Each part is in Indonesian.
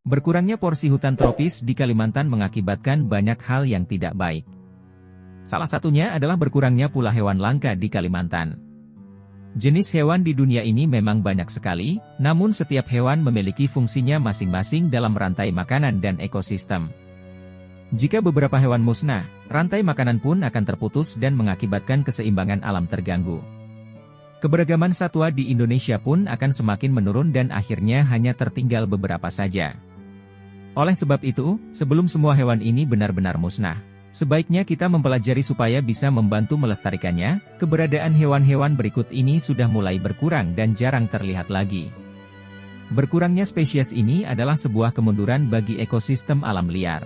Berkurangnya porsi hutan tropis di Kalimantan mengakibatkan banyak hal yang tidak baik. Salah satunya adalah berkurangnya pula hewan langka di Kalimantan. Jenis hewan di dunia ini memang banyak sekali, namun setiap hewan memiliki fungsinya masing-masing dalam rantai makanan dan ekosistem. Jika beberapa hewan musnah, rantai makanan pun akan terputus dan mengakibatkan keseimbangan alam terganggu. Keberagaman satwa di Indonesia pun akan semakin menurun dan akhirnya hanya tertinggal beberapa saja. Oleh sebab itu, sebelum semua hewan ini benar-benar musnah, sebaiknya kita mempelajari supaya bisa membantu melestarikannya. Keberadaan hewan-hewan berikut ini sudah mulai berkurang dan jarang terlihat lagi. Berkurangnya spesies ini adalah sebuah kemunduran bagi ekosistem alam liar.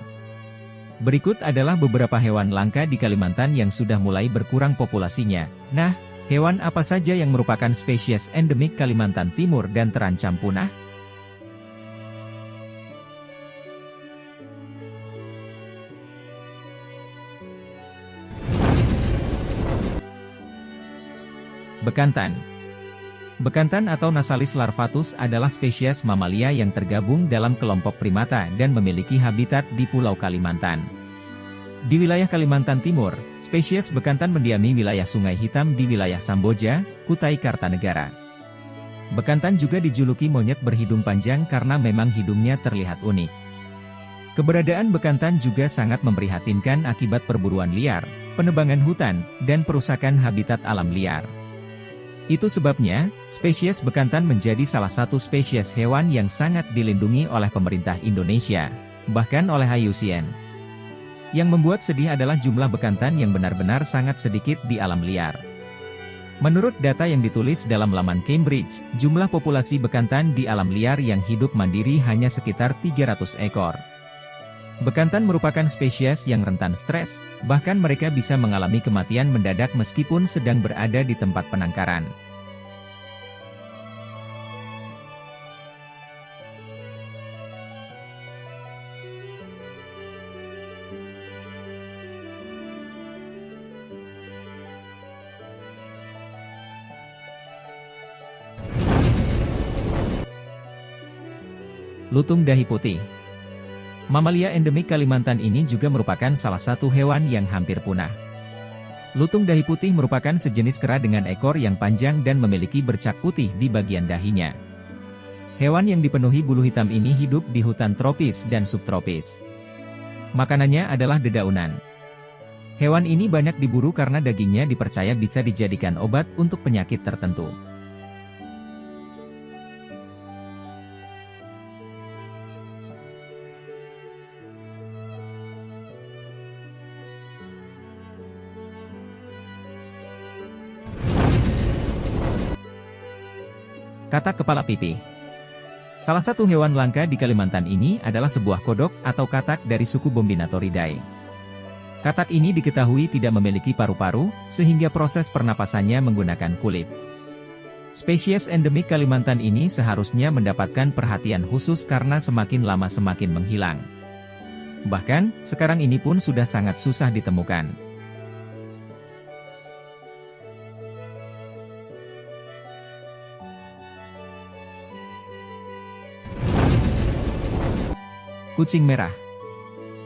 Berikut adalah beberapa hewan langka di Kalimantan yang sudah mulai berkurang populasinya. Nah, hewan apa saja yang merupakan spesies endemik Kalimantan Timur dan terancam punah? Bekantan. Bekantan atau Nasalis larvatus adalah spesies mamalia yang tergabung dalam kelompok primata dan memiliki habitat di Pulau Kalimantan. Di wilayah Kalimantan Timur, spesies bekantan mendiami wilayah Sungai Hitam di wilayah Samboja, Kutai Kartanegara. Bekantan juga dijuluki monyet berhidung panjang karena memang hidungnya terlihat unik. Keberadaan bekantan juga sangat memprihatinkan akibat perburuan liar, penebangan hutan, dan perusakan habitat alam liar. Itu sebabnya, spesies bekantan menjadi salah satu spesies hewan yang sangat dilindungi oleh pemerintah Indonesia, bahkan oleh IUCN. Yang membuat sedih adalah jumlah bekantan yang benar-benar sangat sedikit di alam liar. Menurut data yang ditulis dalam laman Cambridge, jumlah populasi bekantan di alam liar yang hidup mandiri hanya sekitar 300 ekor. Bekantan merupakan spesies yang rentan stres, bahkan mereka bisa mengalami kematian mendadak meskipun sedang berada di tempat penangkaran. Lutung dahi putih. Mamalia endemik Kalimantan ini juga merupakan salah satu hewan yang hampir punah. Lutung dahi putih merupakan sejenis kera dengan ekor yang panjang dan memiliki bercak putih di bagian dahinya. Hewan yang dipenuhi bulu hitam ini hidup di hutan tropis dan subtropis. Makanannya adalah dedaunan. Hewan ini banyak diburu karena dagingnya dipercaya bisa dijadikan obat untuk penyakit tertentu. Katak kepala pipih. Salah satu hewan langka di Kalimantan ini adalah sebuah kodok atau katak dari suku Bombinatoridae. Katak ini diketahui tidak memiliki paru-paru, sehingga proses pernapasannya menggunakan kulit. Spesies endemik Kalimantan ini seharusnya mendapatkan perhatian khusus karena semakin lama semakin menghilang. Bahkan, sekarang ini pun sudah sangat susah ditemukan. Kucing merah.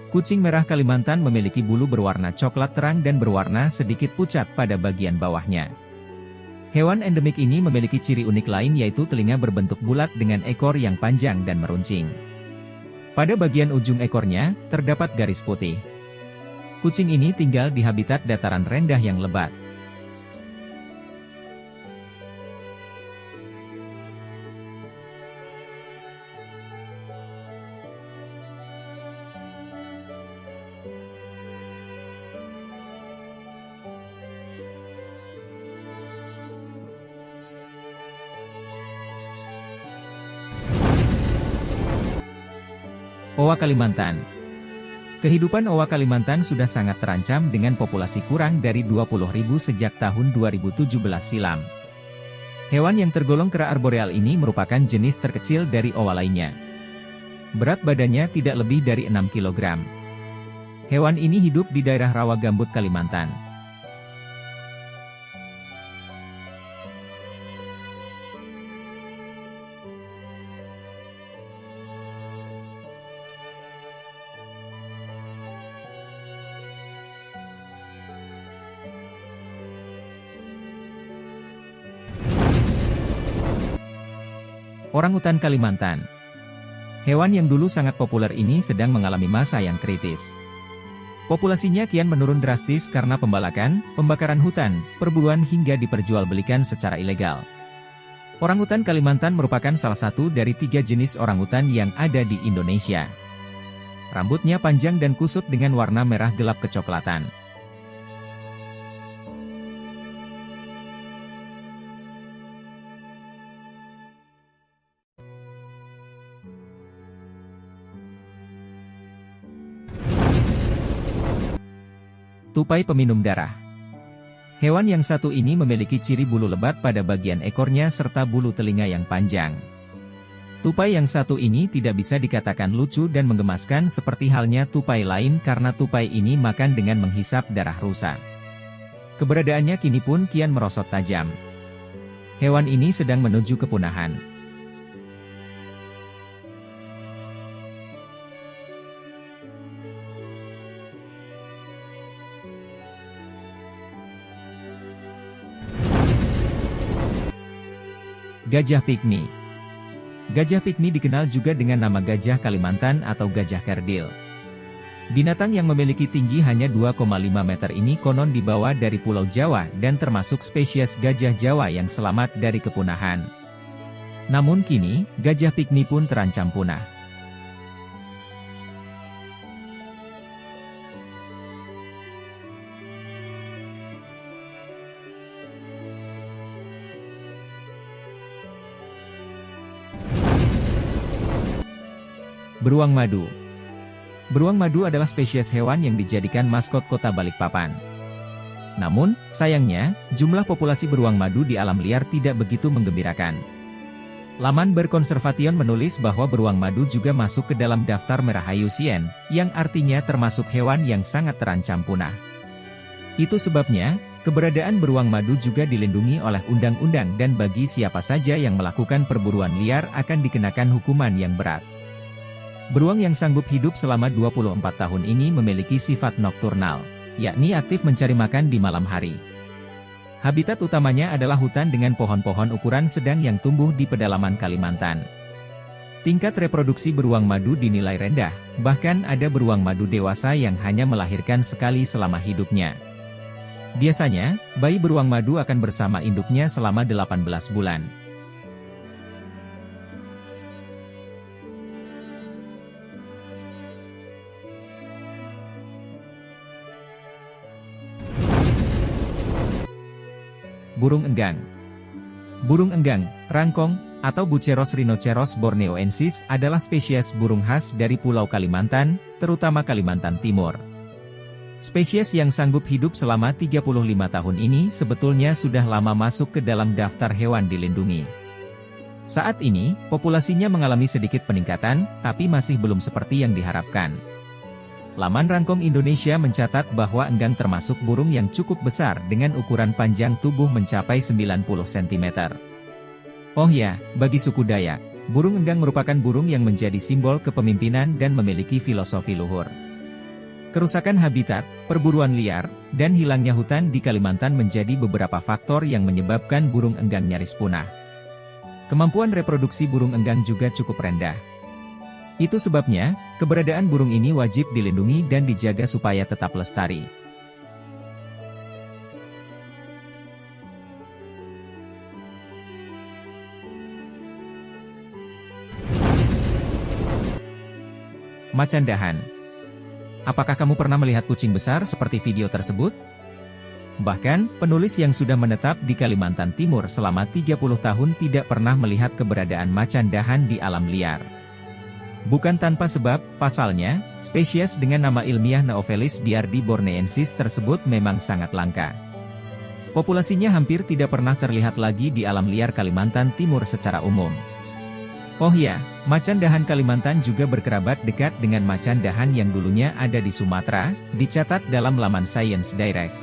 Kucing merah Kalimantan memiliki bulu berwarna coklat terang dan berwarna sedikit pucat pada bagian bawahnya. Hewan endemik ini memiliki ciri unik lain yaitu telinga berbentuk bulat dengan ekor yang panjang dan meruncing. Pada bagian ujung ekornya, terdapat garis putih. Kucing ini tinggal di habitat dataran rendah yang lebat. Owa Kalimantan. Kehidupan owa Kalimantan sudah sangat terancam dengan populasi kurang dari 20.000 sejak tahun 2017 silam. Hewan yang tergolong kera arboreal ini merupakan jenis terkecil dari owa lainnya. Berat badannya tidak lebih dari 6 kg. Hewan ini hidup di daerah rawa gambut Kalimantan. Orangutan Kalimantan. Hewan yang dulu sangat populer ini sedang mengalami masa yang kritis. Populasinya kian menurun drastis karena pembalakan, pembakaran hutan, perburuan hingga diperjualbelikan secara ilegal. Orangutan Kalimantan merupakan salah satu dari 3 jenis orangutan yang ada di Indonesia. Rambutnya panjang dan kusut dengan warna merah gelap kecoklatan. Tupai peminum darah. Hewan yang satu ini memiliki ciri bulu lebat pada bagian ekornya serta bulu telinga yang panjang. Tupai yang satu ini tidak bisa dikatakan lucu dan menggemaskan seperti halnya tupai lain karena tupai ini makan dengan menghisap darah rusa. Keberadaannya kini pun kian merosot tajam. Hewan ini sedang menuju kepunahan. Gajah Pikmi. Gajah Pikmi dikenal juga dengan nama gajah Kalimantan atau gajah kerdil. Binatang yang memiliki tinggi hanya 2,5 meter ini konon dibawa dari Pulau Jawa dan termasuk spesies gajah Jawa yang selamat dari kepunahan. Namun kini, gajah Pikmi pun terancam punah. Beruang madu. Beruang madu adalah spesies hewan yang dijadikan maskot kota Balikpapan. Namun, sayangnya, jumlah populasi beruang madu di alam liar tidak begitu menggembirakan. Laman Berkonservation menulis bahwa beruang madu juga masuk ke dalam daftar merah IUCN, yang artinya termasuk hewan yang sangat terancam punah. Itu sebabnya, keberadaan beruang madu juga dilindungi oleh undang-undang dan bagi siapa saja yang melakukan perburuan liar akan dikenakan hukuman yang berat. Beruang yang sanggup hidup selama 24 tahun ini memiliki sifat nokturnal, yakni aktif mencari makan di malam hari. Habitat utamanya adalah hutan dengan pohon-pohon ukuran sedang yang tumbuh di pedalaman Kalimantan. Tingkat reproduksi beruang madu dinilai rendah, bahkan ada beruang madu dewasa yang hanya melahirkan sekali selama hidupnya. Biasanya, bayi beruang madu akan bersama induknya selama 18 bulan. Burung enggang. Burung enggang, rangkong, atau Buceros rhinoceros borneoensis adalah spesies burung khas dari Pulau Kalimantan, terutama Kalimantan Timur. Spesies yang sanggup hidup selama 35 tahun ini sebetulnya sudah lama masuk ke dalam daftar hewan dilindungi. Saat ini, populasinya mengalami sedikit peningkatan, tapi masih belum seperti yang diharapkan. Laman Rangkong Indonesia mencatat bahwa enggang termasuk burung yang cukup besar dengan ukuran panjang tubuh mencapai 90 cm. Oh ya, bagi suku Dayak, burung enggang merupakan burung yang menjadi simbol kepemimpinan dan memiliki filosofi luhur. Kerusakan habitat, perburuan liar, dan hilangnya hutan di Kalimantan menjadi beberapa faktor yang menyebabkan burung enggang nyaris punah. Kemampuan reproduksi burung enggang juga cukup rendah. Itu sebabnya, keberadaan burung ini wajib dilindungi dan dijaga supaya tetap lestari. Macan dahan. Apakah kamu pernah melihat kucing besar seperti video tersebut? Bahkan, penulis yang sudah menetap di Kalimantan Timur selama 30 tahun tidak pernah melihat keberadaan macan dahan di alam liar. Bukan tanpa sebab, pasalnya, spesies dengan nama ilmiah Neophelis biardi borneensis tersebut memang sangat langka. Populasinya hampir tidak pernah terlihat lagi di alam liar Kalimantan Timur secara umum. Oh ya, macan dahan Kalimantan juga berkerabat dekat dengan macan dahan yang dulunya ada di Sumatera, dicatat dalam laman Science Direct.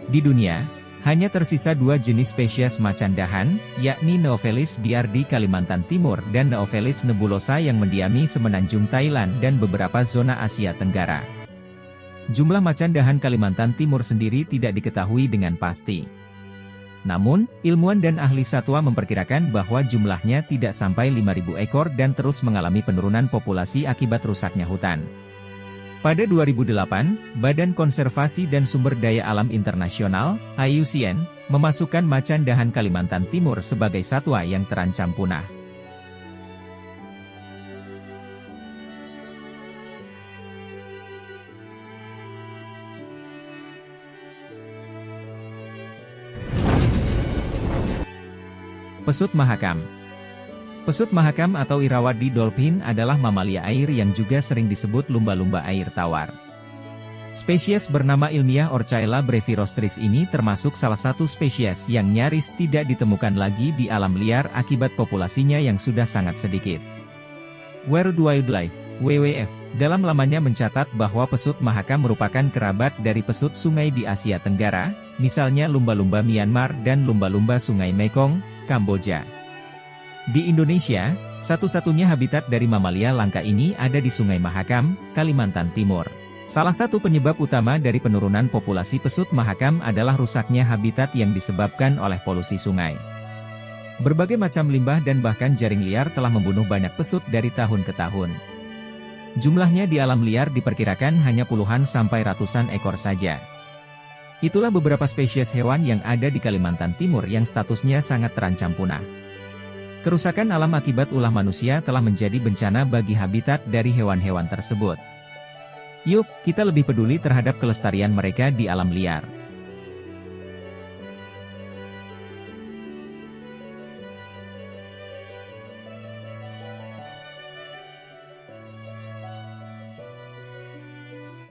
Di dunia, hanya tersisa 2 jenis spesies macan dahan, yakni Neophelis biardi Kalimantan Timur dan Neophelis nebulosa yang mendiami semenanjung Thailand dan beberapa zona Asia Tenggara. Jumlah macan dahan Kalimantan Timur sendiri tidak diketahui dengan pasti. Namun, ilmuwan dan ahli satwa memperkirakan bahwa jumlahnya tidak sampai 5.000 ekor dan terus mengalami penurunan populasi akibat rusaknya hutan. Pada 2008, Badan Konservasi dan Sumber Daya Alam Internasional, IUCN, memasukkan macan dahan Kalimantan Timur sebagai satwa yang terancam punah. Pesut mahakam. Pesut mahakam atau Irrawaddy dolphin adalah mamalia air yang juga sering disebut lumba-lumba air tawar. Spesies bernama ilmiah Orcaella brevirostris ini termasuk salah satu spesies yang nyaris tidak ditemukan lagi di alam liar akibat populasinya yang sudah sangat sedikit. World Wildlife, WWF, dalam lamannya mencatat bahwa pesut mahakam merupakan kerabat dari pesut sungai di Asia Tenggara, misalnya lumba-lumba Myanmar dan lumba-lumba sungai Mekong, Kamboja. Di Indonesia, satu-satunya habitat dari mamalia langka ini ada di Sungai Mahakam, Kalimantan Timur. Salah satu penyebab utama dari penurunan populasi pesut mahakam adalah rusaknya habitat yang disebabkan oleh polusi sungai. Berbagai macam limbah dan bahkan jaring liar telah membunuh banyak pesut dari tahun ke tahun. Jumlahnya di alam liar diperkirakan hanya puluhan sampai ratusan ekor saja. Itulah beberapa spesies hewan yang ada di Kalimantan Timur yang statusnya sangat terancam punah. Kerusakan alam akibat ulah manusia telah menjadi bencana bagi habitat dari hewan-hewan tersebut. Yuk, kita lebih peduli terhadap kelestarian mereka di alam liar.